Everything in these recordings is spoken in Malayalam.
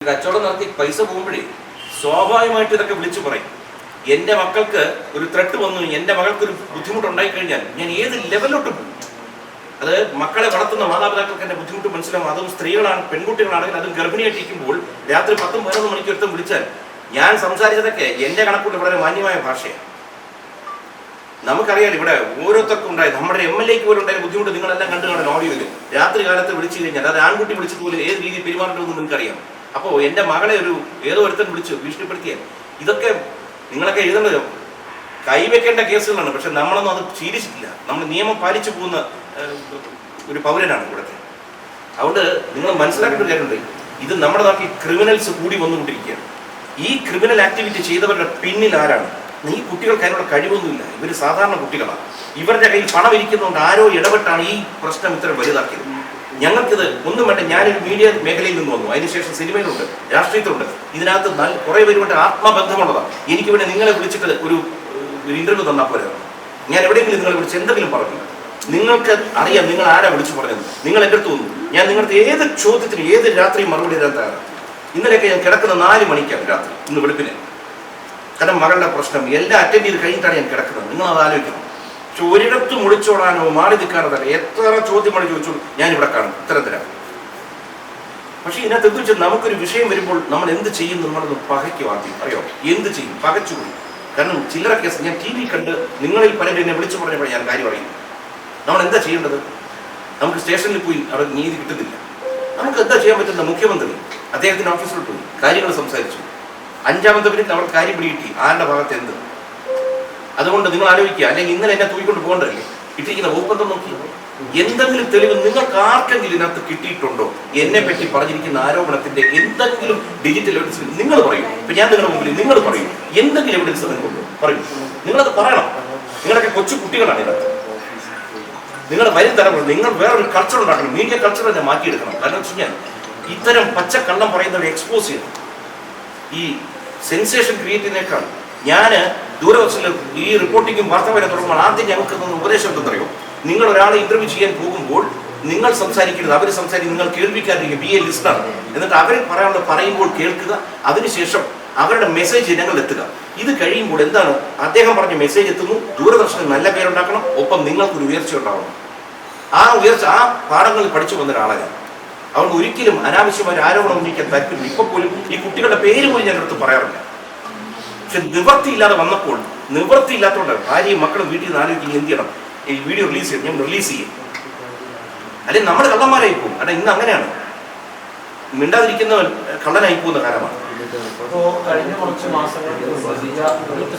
കച്ചവടം നടത്തി പൈസ പോകുമ്പോഴേ സ്വാഭാവികമായിട്ട് ഇതൊക്കെ വിളിച്ചു പറയും. എൻ്റെ മക്കൾക്ക് ഒരു ത്രെട്ട് വന്നു, എൻ്റെ മകൾക്കൊരു ബുദ്ധിമുട്ടുണ്ടായി കഴിഞ്ഞാൽ ഞാൻ ഏത് ലെവലിലോട്ട് പോകും? അത് മക്കളെ വളർത്തുന്ന മാതാപിതാക്കൾക്ക് എൻ്റെ ബുദ്ധിമുട്ട് മനസ്സിലാവും. അതും സ്ത്രീകളാണ്, പെൺകുട്ടികളാണെങ്കിൽ അതും ഗർഭിണിയായിട്ടിരിക്കുമ്പോൾ രാത്രി 10-11 മണിക്കൂർ വിളിച്ചാൽ ഞാൻ സംസാരിച്ചതൊക്കെ എൻ്റെ കണക്കൂട്ട് വളരെ മാന്യമായ ഭാഷയാണ്. നമുക്കറിയാം ഇവിടെ ഓരോരുത്തർക്കും ഉണ്ടായി, നമ്മുടെ MLA-ക്ക് പോലും ഉണ്ടായ ബുദ്ധിമുട്ട് നിങ്ങളെല്ലാം കണ്ടു കാണാൻ ഓഡിയോയിൽ. രാത്രി കാലത്ത് വിളിച്ചു കഴിഞ്ഞാൽ അത് ആൺകുട്ടി വിളിച്ചത് പോലെ ഏത് രീതിയിൽ പെരുമാറണമെന്ന് നിങ്ങൾക്കറിയാം. അപ്പോൾ എൻ്റെ മകളെ ഏതോ ഒരുത്തൻ വിളിച്ചു ഭീഷണിപ്പെടുത്തിയാൽ ഇതൊക്കെ നിങ്ങളൊക്കെ എഴുതേണ്ടത് കൈവെക്കേണ്ട കേസുകളാണ്. പക്ഷെ നമ്മളൊന്നും അത് ശീലിച്ചിട്ടില്ല. നമ്മൾ നിയമം പാലിച്ചു പോകുന്ന ഒരു പൗരനാണ് ഇവിടുത്തെ. അതുകൊണ്ട് നിങ്ങൾ മനസ്സിലാക്കേണ്ട ഒരു കാര്യമുണ്ട്, ഇത് നമ്മുടെ നാട്ടിൽ ക്രിമിനൽസ് കൂടി വന്നുകൊണ്ടിരിക്കുകയാണ്. ഈ ക്രിമിനൽ ആക്ടിവിറ്റി ചെയ്തവരുടെ പിന്നിൽ ആരാണ്? ഈ കുട്ടികൾക്ക് അതിനുള്ള കഴിവൊന്നുമില്ല. ഇവർ സാധാരണ കുട്ടികളാണ്. ഇവരുടെ കയ്യിൽ പണം ഇരിക്കുന്നതുകൊണ്ട് ആരോ ഇടപെട്ടാണ് ഈ പ്രശ്നം ഇത്ര വലുതാക്കിയത്. ഞങ്ങൾക്കിത് ഒന്നും വേണ്ട. ഞാനൊരു മീഡിയ മേഖലയിൽ നിന്ന് വന്നു, അതിനുശേഷം സിനിമയിലുണ്ട്, രാഷ്ട്രീയത്തിലുണ്ട്. ഇതിനകത്ത് കുറേ പേരുമായിട്ട് ആത്മബന്ധമുള്ളതാണ്. എനിക്ക് വേണ്ടി നിങ്ങളെ വിളിച്ചിട്ട് ഒരു ഇന്റർവ്യൂ തന്നാൽ പോലെ ഞാൻ എവിടെയെങ്കിലും നിങ്ങളെ വിളിച്ച് എന്തെങ്കിലും പറഞ്ഞു. നിങ്ങൾക്ക് അറിയാം നിങ്ങൾ ആരാ വിളിച്ചു പറഞ്ഞത്. നിങ്ങൾ എൻ്റെ അടുത്ത് വന്നു, ഞാൻ നിങ്ങളുടെ ഏത് ചോദ്യത്തിനും ഏത് രാത്രിയും മറുപടി തരാൻ തയ്യാറാണ്. ഇന്നലെയൊക്കെ ഞാൻ കിടക്കുന്ന 4 മണിക്കാണ് രാത്രി, ഇന്ന് വെളുപ്പിനെ. കാരണം മകളുടെ പ്രശ്നം എല്ലാം അറ്റൻഡ് ചെയ്ത് കഴിഞ്ഞിട്ടാണ് ഞാൻ കിടക്കുന്നത്. നിങ്ങളത് ആലോചിക്കണം. പക്ഷെ ഒരിടത്തും ഒളിച്ചോടാനോ മാറി നിൽക്കാനോ തന്നെ എത്ര ചോദ്യം മണി ചോദിച്ചോളൂ ഞാനിവിടെ കാണും, ഉത്തരം തരാം. പക്ഷെ ഇതിനകത്ത് എന്ത് വെച്ചാൽ നമുക്കൊരു വിഷയം വരുമ്പോൾ നമ്മൾ എന്ത് ചെയ്യും? നമ്മളൊന്ന് പകയ്ക്കും. ആദ്യം അറിയോ എന്ത് ചെയ്യും? പകച്ചുപോയി. കാരണം ചില്ലറ കേസ് ഞാൻ TV കണ്ട് നിങ്ങളിൽ പലരും എന്നെ വിളിച്ചു പറഞ്ഞപ്പോൾ ഞാൻ കാര്യം അറിയുന്നു. നമ്മൾ എന്താ ചെയ്യേണ്ടത്? നമുക്ക് സ്റ്റേഷനിൽ പോയി അവിടെ നീതി കിട്ടുന്നില്ല. നമുക്ക് എന്താ ചെയ്യാൻ പറ്റുന്ന? മുഖ്യമന്ത്രി അദ്ദേഹത്തിൻ്റെ ഓഫീസിൽ പോയി കാര്യങ്ങൾ സംസാരിച്ചു. 5-ാമത്തെ മിനിറ്റ് അവർക്ക് കാര്യം പിടികിട്ടി ആരുടെ ഭാഗത്ത് എന്ത്. അതുകൊണ്ട് നിങ്ങൾ ആലോചിക്കുക. അല്ലെങ്കിൽ ഇന്നലെ എന്നെ തൂക്കിക്കൊണ്ട് പോകണ്ടല്ലേ? ഇട്ടിരിക്കുന്ന ഒപ്പന്തം നോക്കി എന്തെങ്കിലും തെളിവ് നിങ്ങൾക്ക് ആർക്കെങ്കിലും ഇതിനകത്ത് കിട്ടിയിട്ടുണ്ടോ? എന്നെ പറ്റി പറഞ്ഞിരിക്കുന്ന ആരോപണത്തിന്റെ എന്തെങ്കിലും ഡിജിറ്റൽ എവിഡൻസ് നിങ്ങൾ പറയും. ഇപ്പൊ ഞാൻ നിങ്ങളുടെ മുമ്പിൽ നിങ്ങൾ പറയും എന്തെങ്കിലും എവിഡൻസ് നിങ്ങളുണ്ടോ പറയും. നിങ്ങളത് പറയണം. നിങ്ങളൊക്കെ കൊച്ചു കുട്ടികളാണ് ഇതിനകത്ത്. നിങ്ങൾ വരും തലമുറ നിങ്ങൾ വേറൊരു കൾച്ചർ ഉണ്ടാക്കണം. മീഡിയ കൾച്ചർ തന്നെ മാറ്റിയെടുക്കണം. കാരണം വെച്ച് കഴിഞ്ഞാൽ ഇത്തരം പച്ചക്കള്ളം പറയുന്നവരെ എക്സ്പോസ് ചെയ്യണം. ഈ സെൻസേഷൻ ക്രിയേറ്റിനേക്കാൾ ഞാൻ ദൂരദർശനിൽ ഈ റിപ്പോർട്ടിങ്ങും വാർത്ത വരെ തുടങ്ങുമ്പോൾ ആദ്യം ഞങ്ങൾക്ക് ഉപദേശം എന്തെന്നറിയോ? നിങ്ങൾ ഒരാളെ ഇന്റർവ്യൂ ചെയ്യാൻ പോകുമ്പോൾ നിങ്ങൾ സംസാരിക്കരുത്, അവർ സംസാരിക്കും. നിങ്ങൾ കേൾവിക്കാതിരിക്കുക, ബി എ ലിസ്റ്റർ. എന്നിട്ട് അവർ പറയാനുള്ളത് പറയുമ്പോൾ കേൾക്കുക. അതിനുശേഷം അവരുടെ മെസ്സേജ് ഞങ്ങൾ എത്തുക. ഇത് കഴിയുമ്പോൾ എന്താണ് അദ്ദേഹം പറഞ്ഞ മെസ്സേജ് എത്തുന്നു. ദൂരദർശനം നല്ല പേരുണ്ടാക്കണം, ഒപ്പം നിങ്ങൾക്കൊരു ഉയർച്ച ഉണ്ടാവണം. ആ ഉയർച്ച ആ പാഠങ്ങളിൽ പഠിച്ചു വന്ന ഒരാളാണ്. അതുകൊണ്ട് ഒരിക്കലും അനാവശ്യമായ ആരോപണം ഉന്നയിക്കാൻ താല്പര്യം. ഇപ്പൊ പോലും ഈ കുട്ടികളുടെ പേര് പോലും ഞാൻ അടുത്ത് പറയാറില്ല. പക്ഷെ നിവൃത്തിയില്ലാതെ വന്നപ്പോൾ, നിവൃത്തിയില്ലാത്തതുകൊണ്ട് ഭാര്യയും മക്കളും വീട്ടിൽ നിന്ന് ആലോചിക്കും എന്ത് ചെയ്യണം, ഈ വീഡിയോ റിലീസ് ചെയ്യും, ഞാൻ റിലീസ് ചെയ്യും. അല്ലെങ്കിൽ നമ്മൾ കള്ളന്മാരായി പോകും. കാരണം ഇന്ന് അങ്ങനെയാണ്, മിണ്ടാതിരിക്കുന്നവൻ കള്ളനായി പോകുന്ന കാലമാണ്. അപ്പോൾ കഴിഞ്ഞ കുറച്ച് മാസങ്ങൾക്ക്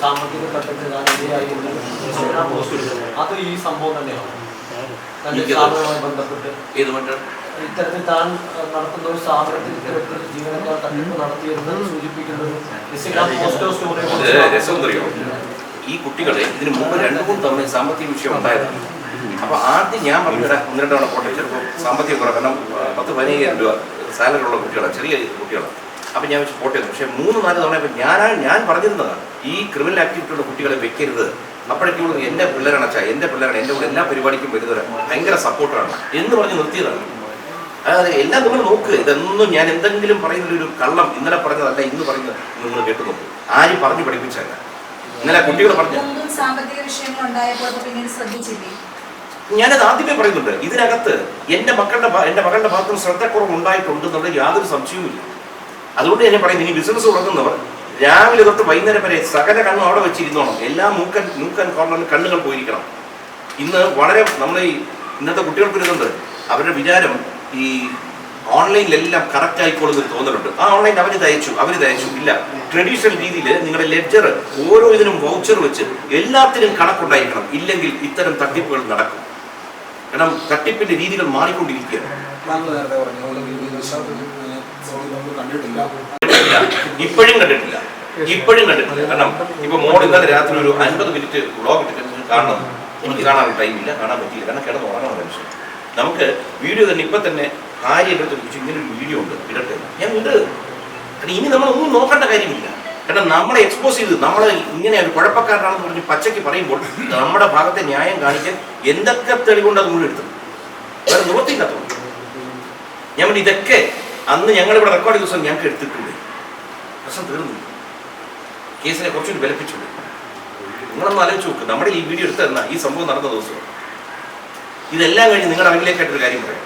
സാമ്പത്തിക ഘട്ടത്തിൽ അത് ഈ സംഭവം തന്നെയാണ് ബന്ധപ്പെട്ട് ഇത്തരത്തിൽ താൻ നടത്തുന്ന ഒരു സ്ഥാപനത്തിൽ ഇത്തരത്തിൽ ജീവനക്കാർ തട്ടിപ്പ് നടത്തിയെന്ന് സൂചിപ്പിക്കുന്നത് രസം അറിയോ? ഈ കുട്ടികളെ ഇതിന് മുമ്പ് 2-3 തവണ സാമ്പത്തിക വിഷയം ഉണ്ടായതാണ്. അപ്പൊ ആദ്യം ഞാൻ പറഞ്ഞ 1-2 തവണ പോട്ടെ, ചിലപ്പോൾ സാമ്പത്തിക കുറവ്, കാരണം 10-15,000 രൂപ സാലറി ഉള്ള കുട്ടികളാണ്, ചെറിയ കുട്ടികളാണ്. അപ്പൊ ഞാൻ വെച്ച് പോട്ടെ. പക്ഷെ 3-4 തവണ ഞാൻ പറഞ്ഞിരുന്നതാണ് ഈ ക്രിമിനൽ ആക്ടിവിറ്റിയുള്ള കുട്ടികളെ വെക്കരുത്. അപ്പോഴേക്കും എൻ്റെ പിള്ളേരാണ് അച്ഛാ, എൻ്റെ പിള്ളേരാണ്, എൻ്റെ കൂടെ എല്ലാ പരിപാടിക്കും വരുന്നത്, ഭയങ്കര സപ്പോർട്ടാണ് എന്ന് പറഞ്ഞ് നിർത്തിയതാണ്. അതായത് എല്ലാം നിങ്ങൾ നോക്ക്. ഇതൊന്നും ഞാൻ എന്തെങ്കിലും പറയുന്നൊരു കള്ളം ഇന്നലെ പറഞ്ഞതല്ല, ഇന്ന് പറയുന്നത് നിങ്ങൾ കേട്ടു നോക്കൂ. ആരും പറഞ്ഞു പഠിപ്പിച്ചല്ല. ഇന്നലെ കുട്ടികൾ പറഞ്ഞു. ഞാനത് ആദ്യമേ പറയുന്നുണ്ട്. ഇതിനകത്ത് എൻ്റെ മകളുടെ ഭാഗത്തുനിന്ന് ശ്രദ്ധക്കുറവ് ഉണ്ടായിട്ടുണ്ട് എന്നുള്ള യാതൊരു സംശയവുമില്ല. അതുകൊണ്ട് ഞാൻ പറയുന്നത്, ഇനി ബിസിനസ് തുടങ്ങുന്നവർ രാവിലെ തൊട്ട് വൈകുന്നേരം വരെ സകല കണ്ണും അവിടെ വെച്ചിരുന്നോണം. എല്ലാ മൂക്കൻ കോർണറിൽ കണ്ണുകൾ പോയിരിക്കണം. ഇന്ന് വളരെ നമ്മൾ ഇന്നത്തെ കുട്ടികൾക്കൊരിതുണ്ട്, അവരുടെ വിചാരം ഈ ഓൺലൈനിലെല്ലാം കറക്റ്റ് ആയിക്കോളുന്ന തോന്നലുണ്ട്. ആ ഓൺലൈൻ അവർ തയ്ച്ചു ഇല്ല. ട്രഡീഷണൽ രീതിയിൽ നിങ്ങളുടെ ലെഡ്ജർ ഓരോ ഇതിനും വൗച്ചർ വെച്ച് എല്ലാത്തിനും കണക്കുണ്ടായിരിക്കണം. ഇല്ലെങ്കിൽ ഇത്തരം തട്ടിപ്പുകൾ നടക്കും. കാരണം തട്ടിപ്പിന്റെ രീതികൾ മാറിക്കൊണ്ടിരിക്കുകയാണ്. ഇപ്പോഴും കണ്ടിട്ടില്ല. കാരണം ഇപ്പൊ മോൾ ഇന്നലെ രാത്രി ഒരു 50 മിനിറ്റ് വ്ളോഗ് ഇട്ടിട്ട് കാണണം. എനിക്ക് കാണാനുള്ള ടൈമില്ല, കാണാൻ പറ്റിയില്ല. കാരണം കിടന്ന് ഉറങ്ങാൻ മനുഷ്യൻ. നമുക്ക് വീഡിയോ തന്നെ ഇപ്പൊ തന്നെ ഭാര്യ എൻ്റെ അടുത്ത് ചോദിച്ചു, ഇങ്ങനൊരു വീഡിയോ ഉണ്ട്, ഇടട്ടെ. ഞാൻ ഉണ്ട്. കാരണം ഇനി നമ്മളൊന്നും നോക്കേണ്ട കാര്യമില്ല. കാരണം നമ്മളെ എക്സ്പോസ് ചെയ്ത് നമ്മളെ ഇങ്ങനെ ഒരു കുഴപ്പക്കാരനാണെന്ന് പറഞ്ഞ് പച്ചയ്ക്ക് പറയുമ്പോൾ നമ്മുടെ ഭാഗത്തെ ന്യായം കാണിക്കാൻ എന്തൊക്കെ തെളിവുണ്ട് അത് മുഴുവൻ എടുത്തത്. വേറെ നിവൃത്തിയില്ലാത്തതുകൊണ്ട് ഞാൻ ഇതൊക്കെ അന്ന് ഞങ്ങളിവിടെ റെക്കോർഡ് ദിവസം ഞങ്ങൾക്ക് എടുത്തിട്ടുണ്ട്. പ്രശ്നം തീർന്നു. കേസിനെ കുറച്ചുകൂടി വിലപ്പിച്ചുണ്ട്. നിങ്ങളൊന്ന് ആലോചിച്ച് നോക്ക്. നമ്മുടെ ഈ വീഡിയോ എടുത്ത് തന്ന ഈ സംഭവം നടന്ന ദിവസം ഇതെല്ലാം കഴിഞ്ഞ് നിങ്ങളുടെ അറിവിലേക്കായിട്ടൊരു കാര്യം പറയാം.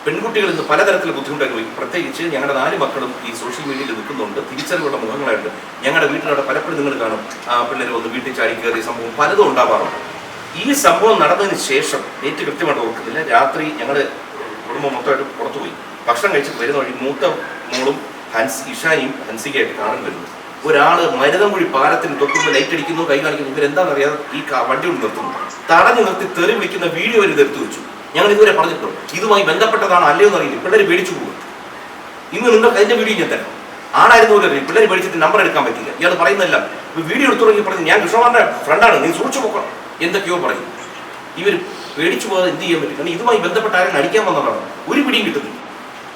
പെൺകുട്ടികൾ ഇന്ന് പലതരത്തിലുള്ള ബുദ്ധിമുട്ടൊക്കെ പോയി. പ്രത്യേകിച്ച് ഞങ്ങളുടെ 4 മക്കളും ഈ സോഷ്യൽ മീഡിയയിൽ നിൽക്കുന്നുണ്ട്. തിരിച്ചറിവുള്ള മുഖങ്ങളായിട്ട് ഞങ്ങളുടെ വീട്ടിലവിടെ പലപ്പോഴും നിങ്ങൾ കാണും പിള്ളേർ വന്ന് വീട്ടിൽ ചാടി കയറിയ സംഭവം പലതും ഉണ്ടാവാറുണ്ട്. ഈ സംഭവം നടന്നതിന് ശേഷം ഡേറ്റ് കൃത്യമായിട്ട് ഓർക്കുന്നില്ല, രാത്രി ഞങ്ങൾ കുടുംബം മൊത്തമായിട്ട് പുറത്തുപോയി ഭക്ഷണം കഴിച്ചിട്ട് വരുന്ന വഴി മൂത്ത മോളും ഇഷാനിയും ഹൻസികയായിട്ട് കാണാൻ വരുന്നു. ഒരാൾ മരുതൻകുഴി പാലത്തിന് തൊട്ടുമ്പോൾ ലൈറ്റ് അടിക്കുന്നു, കൈ കാണിക്കുന്നു. ഇവരെന്താണെന്നറിയാതെ ഈ വണ്ടി കൊണ്ട് നിർത്തുന്നു. തടഞ്ഞു നിർത്തി തെറി വിളിക്കുന്ന വീഡിയോ വരെ എടുത്തു വെച്ചു. ഞങ്ങൾ ഇതുവരെ പറഞ്ഞിട്ടുണ്ട് ഇതുമായി ബന്ധപ്പെട്ടതാണോ അല്ലയോ എന്നറിയില്ല. പിള്ളേർ പേടിച്ചു പോകും. ഇന്ന് നിങ്ങൾക്ക് അതിന്റെ വീഡിയോ ഞാൻ തരാം. ആണായിരുന്നു പോലെ പിള്ളേർ പേടിച്ചിട്ട് നമ്പർ എടുക്കാൻ പറ്റില്ല. ഇയാൾ പറയുന്നതല്ല വീഡിയോ എടുത്തു തുടങ്ങി പറഞ്ഞു ഞാൻ കൃഷ്ണമാരുടെ ഫ്രണ്ടാണ്, നീ സൂക്ഷിച്ചു പോക്കണം എന്തൊക്കെയോ പറയും. ഇവർ പേടിച്ചു പോകാതെ എന്ത് ചെയ്യാൻ പറ്റും? കാരണം ഇതുമായി ബന്ധപ്പെട്ട ആരും അടിക്കാൻ വന്നതാണ്. ഒരു പിടിയും കിട്ടുന്നില്ല.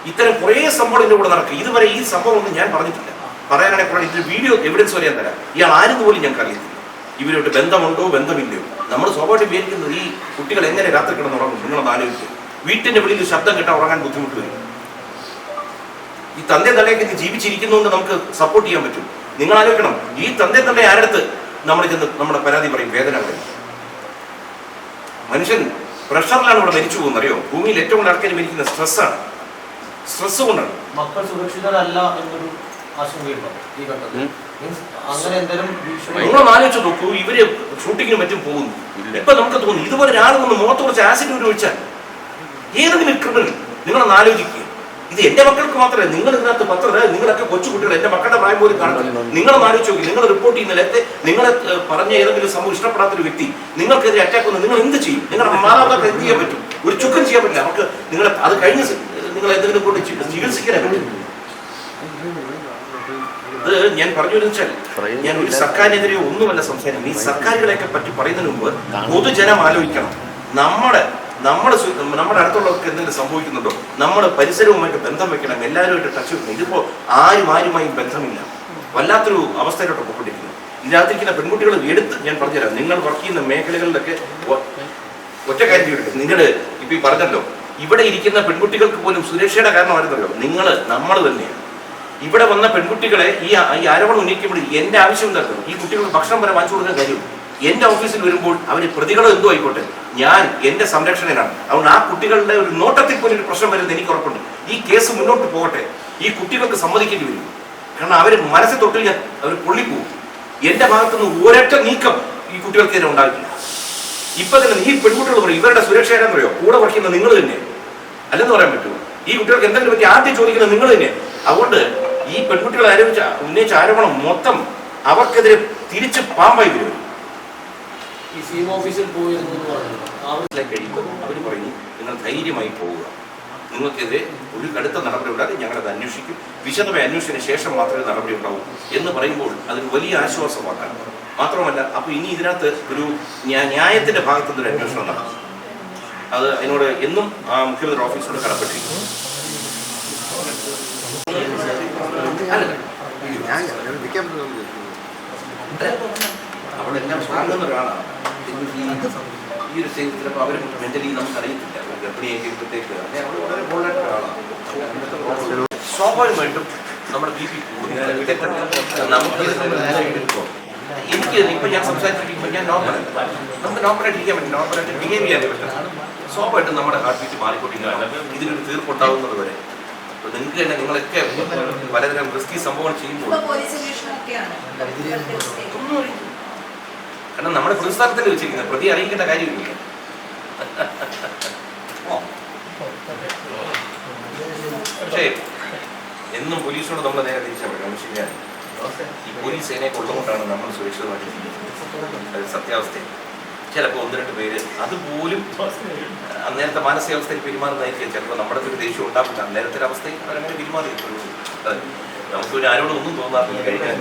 ഇത്തരം കുറേ സംഭവം എൻ്റെ കൂടെ നടക്കും. ഇതുവരെ ഈ സംഭവം ഒന്നും ഞാൻ പറഞ്ഞിട്ടില്ല. പറയാനാണെങ്കിൽ പറയാൻ ഇതിന്റെ വീഡിയോ എവിഡൻസ് വരെ ഞാൻ തരാം. ഇയാൾ ആരെന്ന് പോലും ഞങ്ങൾക്ക് അറിയത്തില്ല. ഇവരോട്ട് ബന്ധമുണ്ടോ ബന്ധമില്ലയോ? നമ്മൾ സ്വാഭാവികമായിട്ട് വിചാരിക്കുന്നത് ഈ കുട്ടികൾ എങ്ങനെ രാത്രി കിടന്നുറങ്ങും? നിങ്ങളൊന്ന് ആലോചിക്കുക. വീട്ടിന്റെ വെളിയിൽ ശബ്ദം കേട്ടാൽ ഉറങ്ങാൻ ബുദ്ധിമുട്ട് വരും. ഈ തന്തേ തള്ളയൊക്കെ ജീവിച്ചിരിക്കുന്നതുകൊണ്ട് നമുക്ക് സപ്പോർട്ട് ചെയ്യാൻ പറ്റും. നിങ്ങൾ ആലോചിക്കണം, ഈ തന്തേ തള്ളയെ ആരടുത്ത് നമ്മൾ ചെന്ന് നമ്മുടെ പരാതി പറയും, വേദന പറയും. മനുഷ്യൻ പ്രഷറിലാണ് ഇവിടെ മരിച്ചു പോകുന്നത്. അറിയോ, ഭൂമിയിൽ ഏറ്റവും കൂടുതൽ ആൾക്കാർ മരിക്കുന്ന സ്ട്രെസ്സാണ്. സ്ട്രെസ് കൊണ്ടാണ്. മക്കൾ സുരക്ഷിതരല്ല എന്നൊരു ആശങ്കയുണ്ടോ ഈ ഘട്ടത്തിൽ? അങ്ങനെ എന്തെങ്കിലും നിങ്ങളൊന്ന് ആലോചിച്ച് നോക്കൂ. ഇവര് ഷൂട്ടിങ്ങിനും മറ്റും പോകുന്നു. ഇപ്പൊ നമുക്ക് തോന്നുന്നു ഇതുപോലെ ഒരാൾ വന്ന് മുഖത്ത് കുറച്ച് ആസിഡ് ഉപയോഗിച്ചാൽ ഏതെങ്കിലും ക്രിമിനൽ നിങ്ങളൊന്ന് ആലോചിക്കുക. ഇത് എന്റെ മക്കൾക്ക് മാത്രമേ, നിങ്ങൾ ഇതിനകത്ത് നിങ്ങളൊക്കെ കൊച്ചു കുട്ടികൾ എന്റെ മക്കളുടെ പ്രായം പോലും കാണുന്നില്ല. നിങ്ങളൊന്ന് ആലോചിച്ച് നോക്കി. നിങ്ങൾ റിപ്പോർട്ട് ചെയ്യുന്ന നേരത്തെ നിങ്ങളെ പറഞ്ഞ ഏതെങ്കിലും സംഭവം ഇഷ്ടപ്പെടാത്തൊരു വ്യക്തി നിങ്ങൾക്കെതിരെ അറ്റാക്ക് വന്ന് നിങ്ങൾ എന്ത് ചെയ്യും? നിങ്ങളുടെ മാതാപിതാക്കൾ എന്ത് ചെയ്യാൻ പറ്റും? ഒരു ചുക്കം ചെയ്യാൻ പറ്റില്ല. നമുക്ക് നിങ്ങളെ അത് കഴിഞ്ഞ് നിങ്ങൾ എന്തെങ്കിലും കൊണ്ട് ചികിത്സിക്കാനേ പറ്റും. ഇത് ഞാൻ പറഞ്ഞു വെച്ചാൽ ഞാൻ ഒരു സർക്കാരിനെതിരെ ഒന്നുമല്ല സംസാരിക്കുന്നത്. ഈ സർക്കാരുകളെയൊക്കെ പറ്റി പറയുന്നതിന് മുമ്പ് പൊതുജനം ആലോചിക്കണം. നമ്മുടെ അടുത്തുള്ളവർക്ക് എന്തെങ്കിലും സംഭവിക്കുന്നുണ്ടോ? നമ്മുടെ പരിസരവുമായിട്ട് ബന്ധം വെക്കണം. എല്ലാവരുമായിട്ട് ടച്ച് വെക്കണം. ഇതിപ്പോ ആരുമായും ബന്ധമില്ല. വല്ലാത്തൊരു അവസ്ഥയിലോട്ട് പോയിക്കൊണ്ടിരിക്കുന്നു. ഇതിനകത്തിരിക്കുന്ന പെൺകുട്ടികൾ എടുത്ത് ഞാൻ പറഞ്ഞുതരാം. നിങ്ങൾ വർക്ക് ചെയ്യുന്ന മേഖലകളിലൊക്കെ ഒറ്റ കാര്യം എടുക്കും. നിങ്ങൾ ഇപ്പൊ ഈ പറഞ്ഞല്ലോ, ഇവിടെ ഇരിക്കുന്ന പെൺകുട്ടികൾക്ക് പോലും സുരക്ഷയുടെ കാരണം ആരെന്നറിയോ? നമ്മൾ തന്നെയാണ്. ഇവിടെ വന്ന പെൺകുട്ടികളെ ഈ ആരോപണം ഉന്നയിക്കുമ്പോൾ എന്റെ ആവശ്യം എന്തായിരുന്നു? ഈ കുട്ടികൾക്ക് ഭക്ഷണം വരെ വാങ്ങിച്ചു കൊടുക്കാൻ കാര്യം എന്റെ ഓഫീസിൽ വരുമ്പോൾ അവർ പ്രതികളോ എന്തോ ആയിക്കോട്ടെ, ഞാൻ എന്റെ സംരക്ഷണനാണ്. അതുകൊണ്ട് ആ കുട്ടികളുടെ ഒരു നോട്ടത്തിൽ പോലും ഒരു പ്രശ്നം വരുന്നത് എനിക്ക് ഉറപ്പുണ്ട്. ഈ കേസ് മുന്നോട്ട് പോകട്ടെ. ഈ കുട്ടികൾക്ക് സമ്മതിക്കേണ്ടി വരും. കാരണം അവർ മനസ്സിൽ തൊട്ട് ഞാൻ അവർ പൊള്ളിപ്പോവും. എന്റെ ഭാഗത്തുനിന്ന് ഒരൊറ്റ നീക്കം ഈ കുട്ടികൾക്കെതിരെ ഉണ്ടാകില്ല. ഇപ്പൊ തന്നെ ഈ പെൺകുട്ടികൾ പറയും ഇവരുടെ സുരക്ഷ ഏതാണെന്ന് പറയോ? കൂടെ വയ്ക്കുന്ന നിങ്ങൾ തന്നെ അല്ലെന്ന് പറയാൻ പറ്റുമോ? ഈ കുട്ടികൾക്ക് എന്തെങ്കിലും പറ്റി ആദ്യം ചോദിക്കുന്നത് നിങ്ങൾ തന്നെ. അതുകൊണ്ട് ഈ പെൺകുട്ടികൾ ഉന്നയിച്ച ആരോപണം മൊത്തം അവർക്കെതിരെ തിരിച്ച് പാമ്പായി വരും. ഈ സീം ഓഫീസിൽ പോയിരുന്നു കഴിയുമ്പോൾ അവർ പറയുന്നു നിങ്ങൾ ധൈര്യമായി പോവുക, നിങ്ങൾക്കെതിരെ ഒരു കടുത്ത നടപടി ഉണ്ടാകും, ഞങ്ങളത് അന്വേഷിക്കും, വിശദമായി അന്വേഷിച്ചതിന് ശേഷം മാത്രമേ നടപടി ഉണ്ടാവൂ എന്ന് പറയുമ്പോൾ അതൊരു വലിയ ആശ്വാസമാക്കാൻ. മാത്രമല്ല അപ്പോൾ ഇനി ഇതിനകത്ത് ഒരു ന്യായത്തിന്റെ ഭാഗത്തുനിന്ന് ഒരു അന്വേഷണം നടക്കും. അത് അതിനോട് എന്നും മുഖ്യമന്ത്രി ഓഫീസിനോട് കടപ്പെട്ടിരിക്കുന്നു. അവിടെ എല്ലാം സ്വാഗതം ഒരാളാണ്. ഈ ഒരു സ്റ്റേജിൽ ചിലപ്പോൾ അവർ മെന്റലി നമുക്കറിയത്തില്ല. ഗർഭിണിയാക്കിയപ്പോഴത്തേക്ക് അവിടെ വളരെ ബോൾഡായിട്ട് ഒരാളാണ്. സ്വാഭാവികമായിട്ടും നമ്മുടെ ബി പി നമുക്ക് എനിക്ക് ഇപ്പൊ ഞാൻ സംസാരിച്ചിരിക്കുമ്പോൾ ഞാൻ നമുക്ക് നോർമലായിട്ട് ഇരിക്കാൻ പറ്റും, നോർമലായിട്ട് ബിഹേവ് ചെയ്യാൻ പറ്റും. സ്വാഭാവികമായിട്ടും നമ്മുടെ ഹാർട്ട് ബീറ്റ് മാറിക്കൊണ്ടിരിക്കുകയാണ്. ഇതിനൊരു തീർപ്പുണ്ടാകുന്നത് വരെ നിങ്ങൾക്ക് തന്നെ നിങ്ങളൊക്കെ പലതരം റിസ്കി സംഭവങ്ങൾ ചെയ്യുമ്പോൾ കാരണം നമ്മുടെ പ്രതിസ്ഥാനത്തിൽ വെച്ചിരിക്കുന്നത് പ്രതി അറിയിക്കേണ്ട കാര്യമില്ല. പക്ഷേ എന്നും പോലീസിനോട് നമ്മൾ നേരെ തിരിച്ചാൽ പറ്റും. ശരിയാണ്, ഈ പോലീസ് സേനയെ കൊണ്ടുകൊണ്ടാണ് നമ്മൾ സുരക്ഷിതമായിട്ട് അത് സത്യാവസ്ഥ. ചിലപ്പോൾ 1-2 പേര് അതുപോലും അന്നേരത്തെ മാനസികാവസ്ഥയിൽ പെരുമാറുന്നതായിരിക്കും. ചിലപ്പോൾ നമ്മുടെ ഒരു ദേഷ്യം ഉണ്ടാവില്ല. അന്നേരത്തെ അവസ്ഥയിൽ അവരങ്ങനെ പെരുമാറി നമുക്കൊരു ആരോടും ഒന്നും തോന്നാറില്ല കഴിക്കാൻ.